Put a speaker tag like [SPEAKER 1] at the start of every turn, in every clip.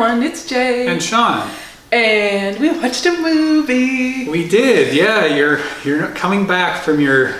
[SPEAKER 1] everyone, it's Jay.
[SPEAKER 2] And Sean.
[SPEAKER 1] And we watched a movie.
[SPEAKER 2] We did, yeah. You're coming back from your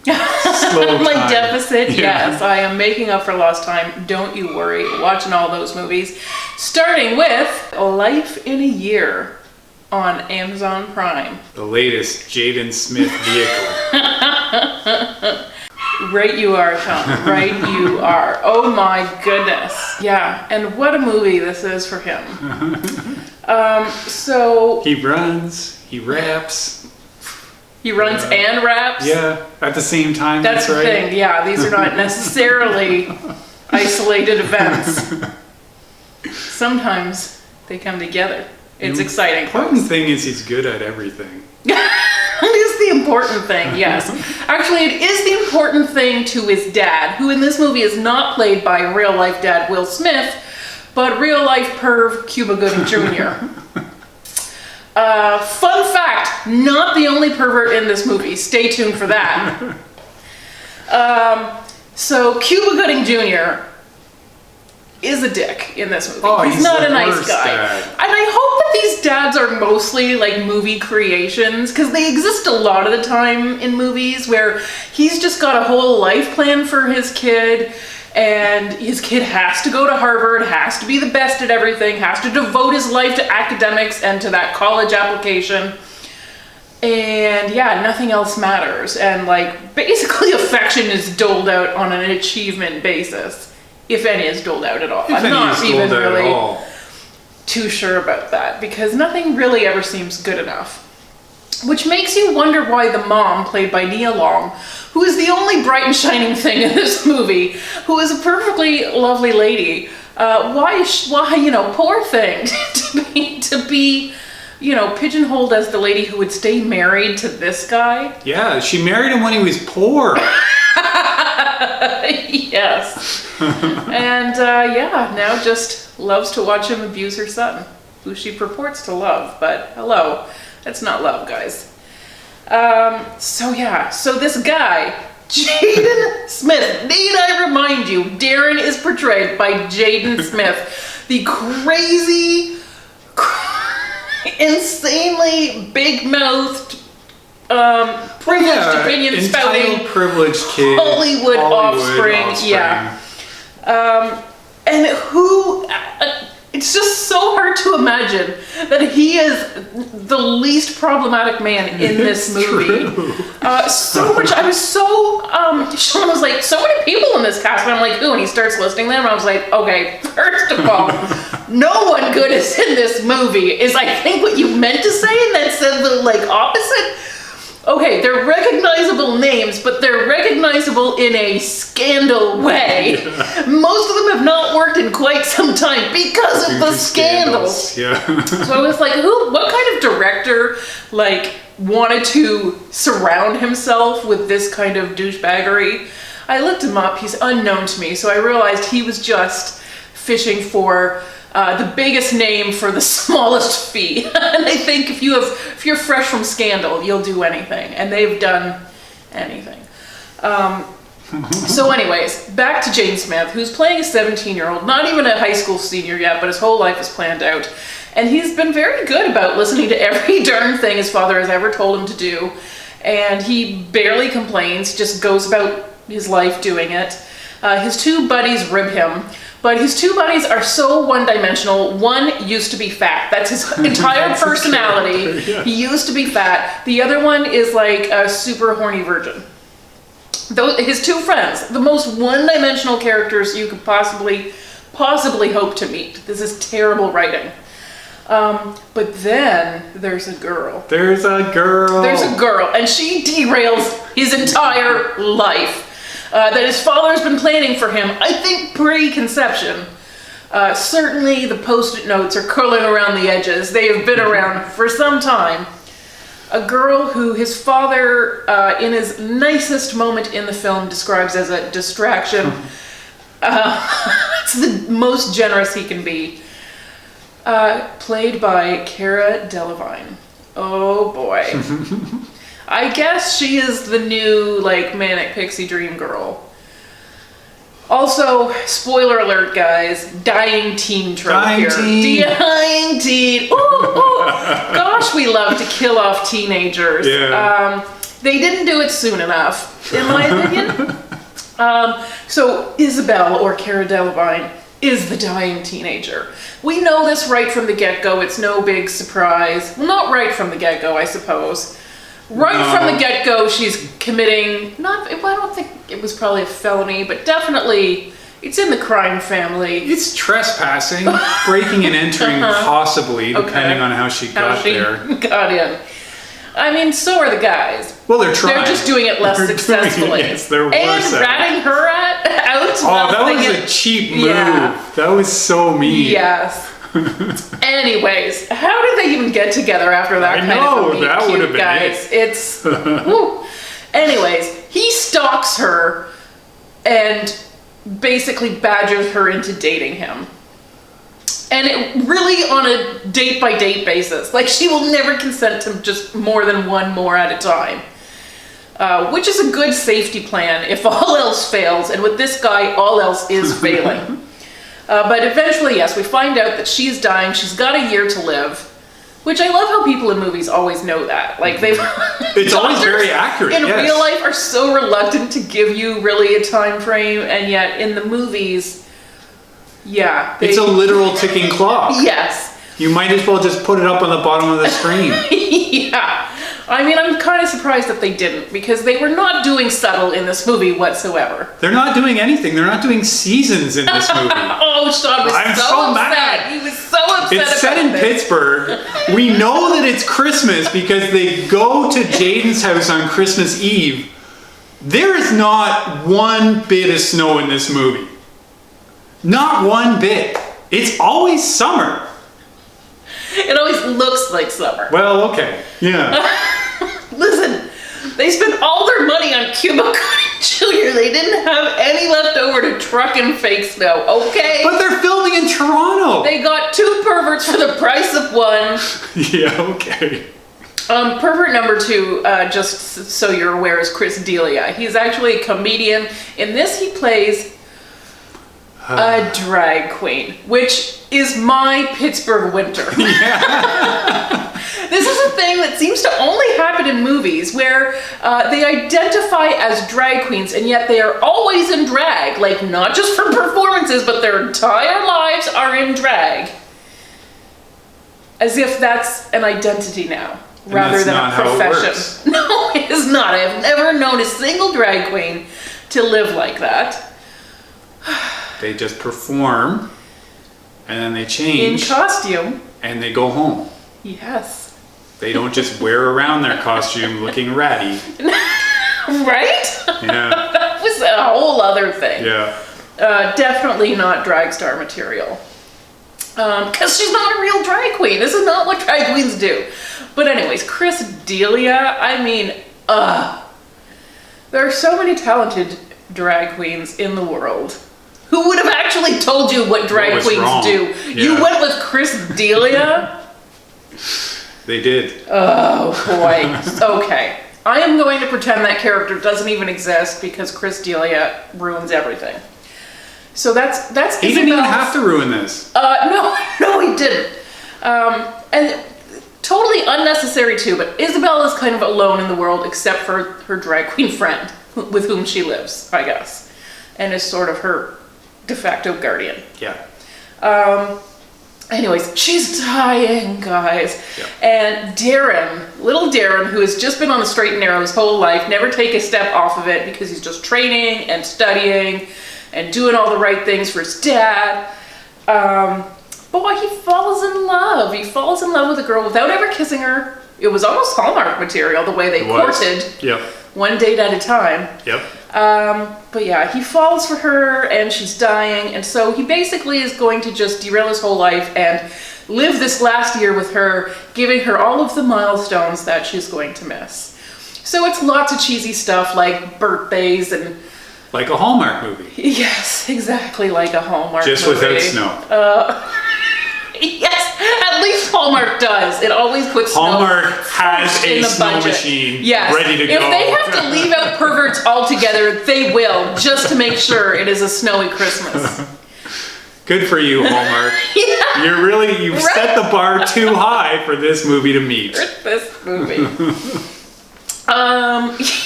[SPEAKER 2] slow
[SPEAKER 1] My
[SPEAKER 2] time.
[SPEAKER 1] deficit, yes. I am making up for lost time. Don't you worry. Watching all those movies. Starting with Life in a Year on Amazon Prime.
[SPEAKER 2] The latest Jaden Smith vehicle.
[SPEAKER 1] Right you are, Sean. Right you are. Oh my goodness. Yeah, and what a movie this is for him. So...
[SPEAKER 2] He runs, he raps.
[SPEAKER 1] He runs and raps?
[SPEAKER 2] Yeah, at the same time,
[SPEAKER 1] that's the
[SPEAKER 2] right.
[SPEAKER 1] thing, yeah. These are not necessarily isolated events. Sometimes they come together. It's exciting.
[SPEAKER 2] The important thing is he's good at everything.
[SPEAKER 1] That is the important thing, yes. Actually, it is the important thing to his dad, who in this movie is not played by real-life dad Will Smith, but real-life perv Cuba Gooding Jr. Fun fact, not the only pervert in this movie. Stay tuned for that. So Cuba Gooding Jr. is a dick in this movie.
[SPEAKER 2] Oh,
[SPEAKER 1] he's not a nice
[SPEAKER 2] worst
[SPEAKER 1] guy.
[SPEAKER 2] dad.
[SPEAKER 1] And I hope that these dads are mostly like movie creations, because they exist a lot of the time in movies where he's just got a whole life plan for his kid, and his kid has to go to Harvard, has to be the best at everything, has to devote his life to academics and to that college application. And yeah, nothing else matters. And like basically affection is doled out on an achievement basis. If any is doled out at all. I'm not even really too sure about that, because nothing really ever seems good enough. Which makes you wonder why the mom, played by Neal, who is the only bright and shining thing in this movie, who is a perfectly lovely lady, why, poor thing, to be, pigeonholed as the lady who would stay married to this guy.
[SPEAKER 2] Yeah, she married him when he was poor.
[SPEAKER 1] Yes. And now just loves to watch him abuse her son, who she purports to love, but hello, that's not love, guys. So this guy, Jaden Smith, need I remind you, Daryn is portrayed by Jaden Smith, the crazy, insanely big-mouthed, privileged opinion spouting,
[SPEAKER 2] privileged kid,
[SPEAKER 1] Hollywood offspring. Yeah. And who, it's just so hard to imagine that he is the least problematic man in this movie. So much, I was so, Sean was like, so many people in this cast, and I'm like, who? And he starts listing them, and I was like, okay, first of all, no one good is in this movie, is I think what you meant to say, and then said the, opposite. Okay, they're recognizable names, but they're recognizable in a scandal way. Most of them have not worked in quite some time because of the scandals.
[SPEAKER 2] Yeah.
[SPEAKER 1] So I was like, what kind of director, wanted to surround himself with this kind of douchebaggery? I looked him up, he's unknown to me, so I realized he was just fishing for the biggest name for the smallest fee. And I think if you're fresh from Scandal, you'll do anything, and they've done anything. So anyways, back to Jaden Smith, who's playing a 17-year-old, not even a high school senior yet, but his whole life is planned out. And he's been very good about listening to every darn thing his father has ever told him to do. And he barely complains, just goes about his life doing it. His two buddies rib him. But his two buddies are so one-dimensional. One used to be fat. That's his entire personality. Yeah. He used to be fat. The other one is like a super horny virgin. His two friends, the most one-dimensional characters you could possibly hope to meet. This is terrible writing. But then there's a girl.
[SPEAKER 2] There's a girl,
[SPEAKER 1] and she derails his entire life. That his father's been planning for him, I think pre-conception. Certainly the post-it notes are curling around the edges. They have been around for some time. A girl who his father, in his nicest moment in the film, describes as a distraction. It's the most generous he can be. Played by Cara Delevingne. Oh boy. I guess she is the new, manic pixie dream girl. Also, spoiler alert, guys, dying teen trope
[SPEAKER 2] Dying
[SPEAKER 1] here.
[SPEAKER 2] teen.
[SPEAKER 1] Dying teen. Ooh, ooh. Gosh, we love to kill off teenagers.
[SPEAKER 2] Yeah.
[SPEAKER 1] They didn't do it soon enough, in my opinion. So Isabelle, or Cara Delevingne, is the dying teenager. We know this right from the get-go. It's no big surprise. Well, not right from the get-go, I suppose. Right from the get-go, she's committing, I don't think it was probably a felony, but definitely it's in the crime family.
[SPEAKER 2] It's trespassing, breaking and entering, possibly, depending on how she got there.
[SPEAKER 1] Got in. I mean, so are the guys.
[SPEAKER 2] Well, they're trying.
[SPEAKER 1] They're just doing it less successfully.
[SPEAKER 2] Yes, they're worse
[SPEAKER 1] and ratting her out.
[SPEAKER 2] Oh, that was a cheap move. Yeah. That was so mean.
[SPEAKER 1] Yes. Anyways, how did they even get together after that kind of a meet
[SPEAKER 2] that would have been
[SPEAKER 1] guys? It's woo. Anyways, he stalks her and basically badgers her into dating him. And it really on a date-by-date basis. Like, she will never consent to just more than one more at a time. Which is a good safety plan if all else fails. And with this guy, all else is failing. But eventually, yes, we find out that she's dying. She's got a year to live. Which I love how people in movies always know that. Like, they've...
[SPEAKER 2] It's always very accurate,
[SPEAKER 1] in real life are so reluctant to give you really a time frame. And yet, in the movies... Yeah.
[SPEAKER 2] It's a literal ticking clock.
[SPEAKER 1] Yes.
[SPEAKER 2] You might as well just put it up on the bottom of the screen.
[SPEAKER 1] Yeah. I mean, I'm kind of surprised that they didn't, because they were not doing subtle in this movie whatsoever.
[SPEAKER 2] They're not doing anything. They're not doing seasons in this movie.
[SPEAKER 1] Oh, Sean was so upset. Mad. He was so upset.
[SPEAKER 2] It's set in Pittsburgh. We know that it's Christmas because they go to Jaden's house on Christmas Eve. There is not one bit of snow in this movie. Not one bit. It's always summer.
[SPEAKER 1] It always looks like summer.
[SPEAKER 2] Well, okay. Yeah.
[SPEAKER 1] Listen, they spent all their money on Cuba Gooding Jr. They didn't have any left over to truck and fake snow, okay?
[SPEAKER 2] But they're filming in Toronto.
[SPEAKER 1] They got 2 perverts for the price of 1.
[SPEAKER 2] Yeah, okay.
[SPEAKER 1] Pervert number 2, just so you're aware, is Chris D'Elia. He's actually a comedian. In this, he plays a drag queen, which is my Pittsburgh winter. Yeah. This is a thing that seems to only happen in movies where they identify as drag queens and yet they are always in drag. Like, not just for performances, but their entire lives are in drag. As if that's an identity now, rather than a profession. No, it is not. I've never known a single drag queen to live like that.
[SPEAKER 2] They just perform, and then they change.
[SPEAKER 1] In costume.
[SPEAKER 2] And they go home.
[SPEAKER 1] Yes.
[SPEAKER 2] They don't just wear around their costume looking ratty.
[SPEAKER 1] Right?
[SPEAKER 2] Yeah.
[SPEAKER 1] That was a whole other thing.
[SPEAKER 2] Yeah.
[SPEAKER 1] Definitely not drag star material. Because she's not a real drag queen. This is not what drag queens do. But anyways, Chris D'Elia, I mean, there are so many talented drag queens in the world. Who would have actually told you what drag queens do? Yeah. You went with Chris D'Elia?
[SPEAKER 2] They did.
[SPEAKER 1] Oh, boy. Okay. I am going to pretend that character doesn't even exist because Chris D'Elia ruins everything. So that's
[SPEAKER 2] He didn't even have to ruin this.
[SPEAKER 1] No, he didn't. And totally unnecessary too, but Isabelle is kind of alone in the world except for her drag queen friend with whom she lives, I guess. And is sort of her de facto guardian.
[SPEAKER 2] Yeah.
[SPEAKER 1] Anyways, she's dying, guys.
[SPEAKER 2] Yeah.
[SPEAKER 1] And Daryn, little Daryn, who has just been on the straight and narrow his whole life, never take a step off of it because he's just training and studying and doing all the right things for his dad. Boy, he falls in love. He falls in love with a girl without ever kissing her. It was almost Hallmark material, the way they courted.
[SPEAKER 2] Yep.
[SPEAKER 1] One date at a time.
[SPEAKER 2] Yep.
[SPEAKER 1] But yeah, he falls for her and she's dying, and so he basically is going to just derail his whole life and live this last year with her, giving her all of the milestones that she's going to miss. So it's lots of cheesy stuff like birthdays and...
[SPEAKER 2] Like a Hallmark movie.
[SPEAKER 1] Yes, exactly like a Hallmark movie.
[SPEAKER 2] Just without snow.
[SPEAKER 1] Yes, at least Hallmark does. It always puts
[SPEAKER 2] Hallmark
[SPEAKER 1] snow
[SPEAKER 2] has
[SPEAKER 1] in
[SPEAKER 2] a
[SPEAKER 1] the
[SPEAKER 2] snow
[SPEAKER 1] budget.
[SPEAKER 2] machine
[SPEAKER 1] Yes.
[SPEAKER 2] ready to
[SPEAKER 1] If
[SPEAKER 2] go.
[SPEAKER 1] they have to leave out perverts altogether, they will, just to make sure it is a snowy Christmas.
[SPEAKER 2] Good for you, Hallmark. You've set the bar too high for this movie to meet.
[SPEAKER 1] This movie.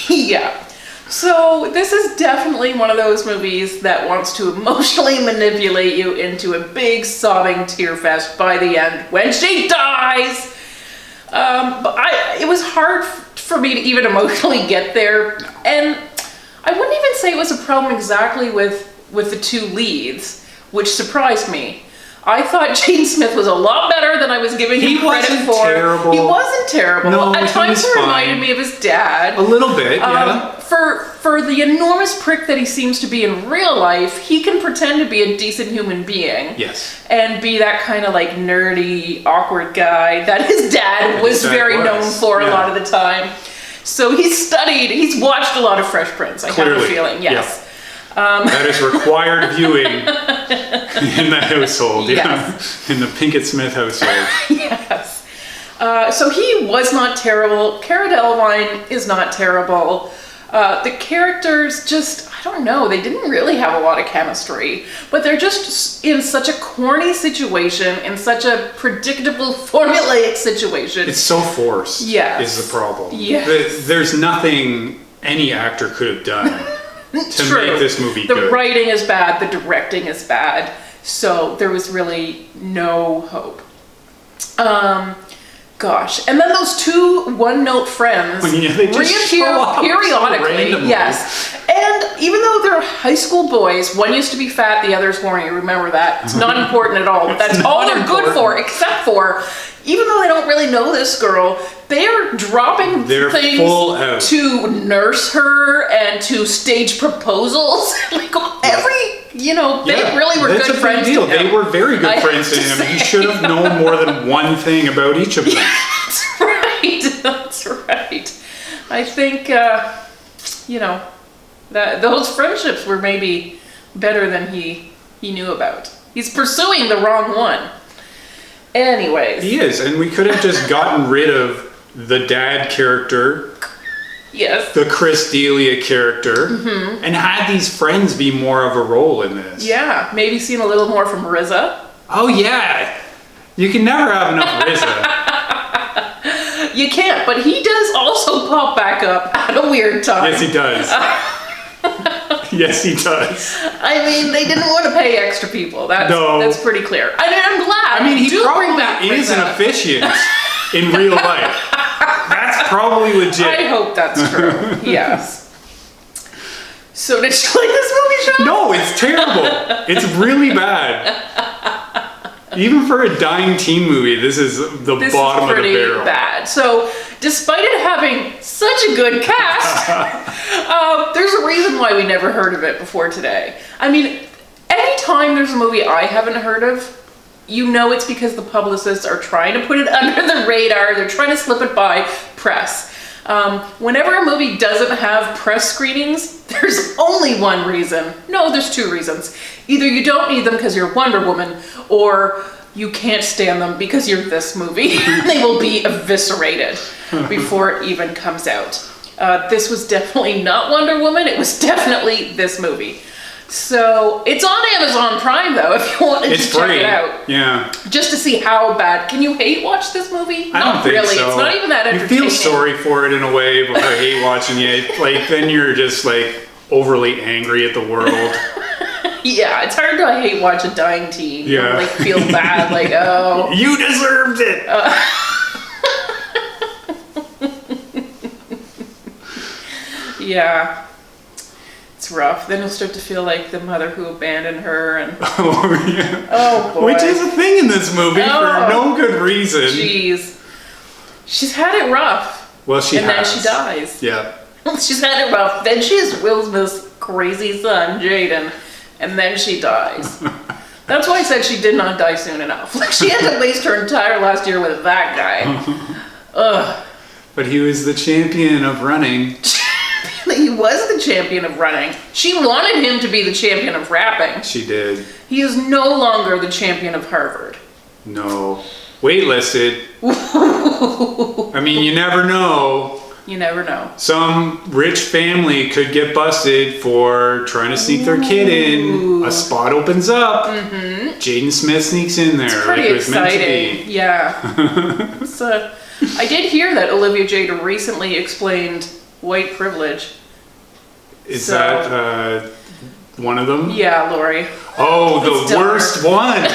[SPEAKER 1] Yeah. So this is definitely one of those movies that wants to emotionally manipulate you into a big sobbing tear fest by the end when she dies. But it was hard for me to even emotionally get there, and I wouldn't even say it was a problem exactly with the two leads, which surprised me. I thought Jaden Smith was a lot better than I was giving him credit for.
[SPEAKER 2] He wasn't terrible.
[SPEAKER 1] He wasn't terrible.
[SPEAKER 2] No,
[SPEAKER 1] At times
[SPEAKER 2] he
[SPEAKER 1] he reminded me of his dad.
[SPEAKER 2] A little bit, yeah.
[SPEAKER 1] For the enormous prick that he seems to be in real life, he can pretend to be a decent human being.
[SPEAKER 2] Yes.
[SPEAKER 1] And be that kind of like nerdy, awkward guy that his dad was very known for a lot of the time. So he's watched a lot of Fresh Prince, I have a feeling, yes.
[SPEAKER 2] Yeah. That is required viewing in the household,
[SPEAKER 1] yes.
[SPEAKER 2] In the Pinkett Smith household.
[SPEAKER 1] Yes. So he was not terrible. Cara Delevingne is not terrible. The characters just, I don't know, they didn't really have a lot of chemistry, but they're just in such a corny situation, in such a predictable, formulaic situation.
[SPEAKER 2] It's so forced,
[SPEAKER 1] yes.
[SPEAKER 2] is the problem.
[SPEAKER 1] Yes.
[SPEAKER 2] There's nothing any actor could have done to make this movie good.
[SPEAKER 1] The writing is bad, the directing is bad, so there was really no hope. Gosh, and then those two one-note friends
[SPEAKER 2] they just
[SPEAKER 1] reappear
[SPEAKER 2] show up
[SPEAKER 1] periodically.
[SPEAKER 2] so
[SPEAKER 1] yes, and even though they're high school boys, one used to be fat, the other's horny. Remember that. It's not important at all. But that's all they're good for, except for, even though they don't really know this girl, they're dropping things
[SPEAKER 2] full out.
[SPEAKER 1] To nurse her and to stage proposals. Like they really were good friends.
[SPEAKER 2] Deal. They were very good friends to him. He should have known more than one thing about each of them.
[SPEAKER 1] That's right. That's right. I think that those friendships were maybe better than he knew about. He's pursuing the wrong one. Anyways.
[SPEAKER 2] He is, and we could have just gotten rid of the dad character.
[SPEAKER 1] Yes.
[SPEAKER 2] The Chris D'Elia character, and had these friends be more of a role in this.
[SPEAKER 1] Yeah, maybe seen a little more from RZA.
[SPEAKER 2] Oh yeah, you can never have enough RZA.
[SPEAKER 1] You can't, but he does also pop back up at a weird time.
[SPEAKER 2] Yes, he does. Yes, he does.
[SPEAKER 1] I mean, they didn't want to pay extra people. That's pretty clear. I mean, I'm glad.
[SPEAKER 2] I mean, he
[SPEAKER 1] bring back
[SPEAKER 2] probably is
[SPEAKER 1] RZA.
[SPEAKER 2] an officiant in real life. That's probably legit.
[SPEAKER 1] I hope that's true. Yes. So did you like this movie, Sean?
[SPEAKER 2] No, it's terrible. It's really bad. Even for a dying teen movie, this is the bottom of the barrel.
[SPEAKER 1] Bad. So, despite it having such a good cast, there's a reason why we never heard of it before today. I mean, anytime there's a movie I haven't heard of, you know it's because the publicists are trying to put it under the radar. They're trying to slip it by press. Whenever a movie doesn't have press screenings, there's only one reason. No, there's two reasons. Either you don't need them because you're Wonder Woman, or you can't stand them because you're this movie. They will be eviscerated before it even comes out. This was definitely not Wonder Woman. It was definitely this movie. So it's on Amazon Prime though, if you wanted to check it out.
[SPEAKER 2] Yeah.
[SPEAKER 1] Just to see how bad. Can you hate watch this movie?
[SPEAKER 2] I don't think
[SPEAKER 1] really.
[SPEAKER 2] so.
[SPEAKER 1] It's not even that entertaining.
[SPEAKER 2] You feel sorry for it in a way, but I hate watching it. Like then you're just like overly angry at the world.
[SPEAKER 1] Yeah, it's hard to hate watch a dying teen.
[SPEAKER 2] Yeah.
[SPEAKER 1] And, like feel bad, like oh.
[SPEAKER 2] You deserved it.
[SPEAKER 1] Yeah. It's rough. Then you'll start to feel like the mother who abandoned her and
[SPEAKER 2] oh yeah.
[SPEAKER 1] Oh boy.
[SPEAKER 2] Which is a thing in this movie for no good reason.
[SPEAKER 1] Jeez. She's had it rough.
[SPEAKER 2] Well, she
[SPEAKER 1] and
[SPEAKER 2] has.
[SPEAKER 1] then she dies.
[SPEAKER 2] Yeah.
[SPEAKER 1] She's had it rough. Then she has Will Smith's crazy son, Jaden, and then she dies. That's why I said she did not die soon enough. Like she had to waste her entire last year with that guy. Ugh.
[SPEAKER 2] But he was the champion of running.
[SPEAKER 1] He was the champion of running. She wanted him to be the champion of rapping.
[SPEAKER 2] She did.
[SPEAKER 1] He is no longer the champion of Harvard.
[SPEAKER 2] No. Waitlisted. I mean, you never know.
[SPEAKER 1] You never know.
[SPEAKER 2] Some rich family could get busted for trying to sneak their kid in. A spot opens up. Jaden Smith sneaks in there.
[SPEAKER 1] It's pretty
[SPEAKER 2] like it was
[SPEAKER 1] exciting.
[SPEAKER 2] meant to be.
[SPEAKER 1] Yeah. So, I did hear that Olivia Jade recently explained white privilege.
[SPEAKER 2] Is that one of them?
[SPEAKER 1] Yeah, Lori.
[SPEAKER 2] Oh, the worst one.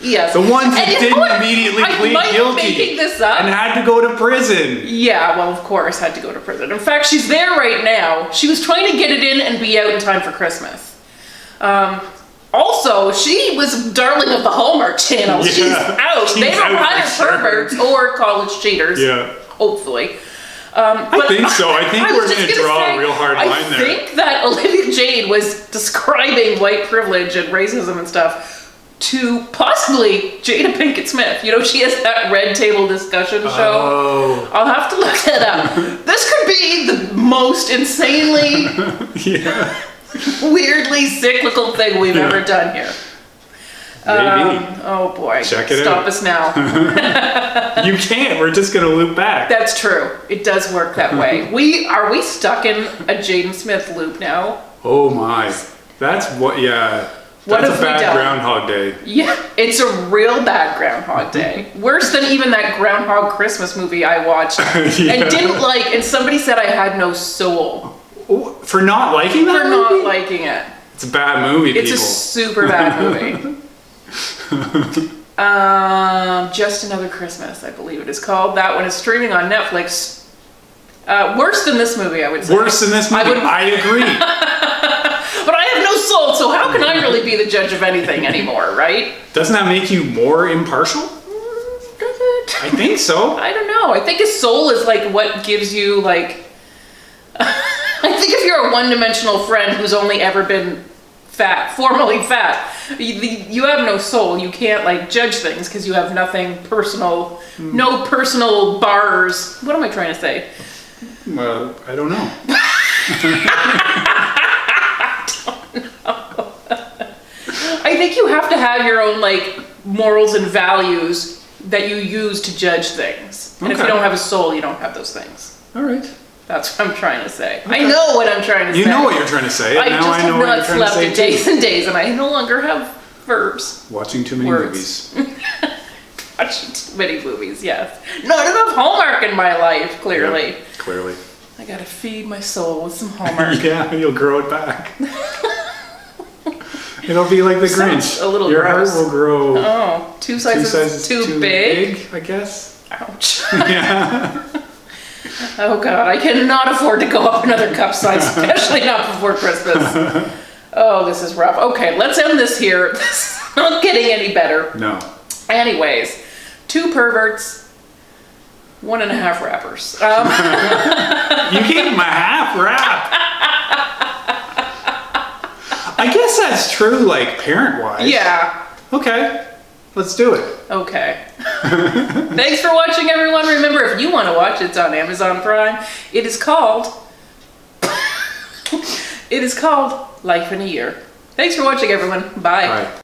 [SPEAKER 1] Yes.
[SPEAKER 2] The ones that didn't immediately plead guilty
[SPEAKER 1] making this up.
[SPEAKER 2] and had to go to prison.
[SPEAKER 1] Yeah, well, of course, had to go to prison. In fact, she's there right now. She was trying to get it in and be out in time for Christmas. Also, she was darling of the Hallmark Channel.
[SPEAKER 2] Yeah,
[SPEAKER 1] she's out. They don't hire perverts or college cheaters.
[SPEAKER 2] Yeah.
[SPEAKER 1] Hopefully.
[SPEAKER 2] I think so. I think we're
[SPEAKER 1] was
[SPEAKER 2] going to
[SPEAKER 1] just
[SPEAKER 2] draw
[SPEAKER 1] say,
[SPEAKER 2] a real hard line there.
[SPEAKER 1] I think that Olivia Jade was describing white privilege and racism and stuff to possibly Jada Pinkett Smith. You know, she has that Red Table Discussion show.
[SPEAKER 2] Oh.
[SPEAKER 1] I'll have to look that up. This could be the most insanely, weirdly cyclical thing we've ever done here.
[SPEAKER 2] Maybe.
[SPEAKER 1] Oh boy.
[SPEAKER 2] Check it
[SPEAKER 1] Stop
[SPEAKER 2] out.
[SPEAKER 1] us now.
[SPEAKER 2] You can't. We're just going to loop back.
[SPEAKER 1] That's true. It does work that way. Are we stuck in a Jaden Smith loop now?
[SPEAKER 2] Oh my. That's what,
[SPEAKER 1] What
[SPEAKER 2] That's
[SPEAKER 1] have
[SPEAKER 2] a
[SPEAKER 1] we
[SPEAKER 2] bad
[SPEAKER 1] done?
[SPEAKER 2] Groundhog Day.
[SPEAKER 1] Yeah, it's a real bad Groundhog Day. Worse than even that Groundhog Christmas movie I watched and didn't like, and somebody said I had no soul.
[SPEAKER 2] Oh, for not liking that
[SPEAKER 1] For
[SPEAKER 2] movie?
[SPEAKER 1] not liking it.
[SPEAKER 2] It's a bad movie,
[SPEAKER 1] It's
[SPEAKER 2] people.
[SPEAKER 1] a super bad movie. Just Another Christmas, I believe it is called. That one is streaming on Netflix. Worse than this movie, I would say.
[SPEAKER 2] Worse than this movie? I agree.
[SPEAKER 1] But I have no soul, so how can I really be the judge of anything anymore, right?
[SPEAKER 2] Doesn't that make you more impartial?
[SPEAKER 1] Does it?
[SPEAKER 2] I think so.
[SPEAKER 1] I don't know. I think his soul is like what gives you like. I think if you're a one-dimensional friend who's only ever been fat, formerly fat, you have no soul. You can't like judge things because you have nothing personal, no personal bars. What am I trying to say?
[SPEAKER 2] Well, I don't know.
[SPEAKER 1] I think you have to have your own like morals and values that you use to judge things. And if you
[SPEAKER 2] Okay.
[SPEAKER 1] don't have a soul, you don't have those things.
[SPEAKER 2] All right.
[SPEAKER 1] That's what I'm trying to say. I know what I'm trying to say.
[SPEAKER 2] You know what you're trying to say.
[SPEAKER 1] I
[SPEAKER 2] Now
[SPEAKER 1] just
[SPEAKER 2] I know
[SPEAKER 1] have
[SPEAKER 2] what
[SPEAKER 1] not
[SPEAKER 2] you're trying to
[SPEAKER 1] slept
[SPEAKER 2] say
[SPEAKER 1] in days and days, and I no longer have verbs.
[SPEAKER 2] Watching too many
[SPEAKER 1] Words.
[SPEAKER 2] movies.
[SPEAKER 1] Watching too many movies, yes. Not enough Hallmark in my life, clearly.
[SPEAKER 2] Yeah, clearly.
[SPEAKER 1] I gotta feed my soul with some Hallmark.
[SPEAKER 2] Yeah, you'll grow it back. It'll be like the
[SPEAKER 1] Sounds
[SPEAKER 2] Grinch.
[SPEAKER 1] a little
[SPEAKER 2] Your
[SPEAKER 1] gross.
[SPEAKER 2] heart will grow
[SPEAKER 1] Oh, two sizes too big?
[SPEAKER 2] I guess.
[SPEAKER 1] Ouch.
[SPEAKER 2] Yeah.
[SPEAKER 1] Oh god, I cannot afford to go up another cup size, especially not before Christmas. Oh, this is rough. Okay, let's end this here. This is not getting any better.
[SPEAKER 2] No.
[SPEAKER 1] Anyways, 2 perverts, 1.5 rappers.
[SPEAKER 2] You gave him a half rap. I guess that's true, like, parent-wise.
[SPEAKER 1] Yeah.
[SPEAKER 2] Okay. Let's do it.
[SPEAKER 1] Okay. Thanks for watching, everyone. Remember, if you want to watch, it's on Amazon Prime. It is called Life in a Year. Thanks for watching, everyone. Bye.
[SPEAKER 2] Bye.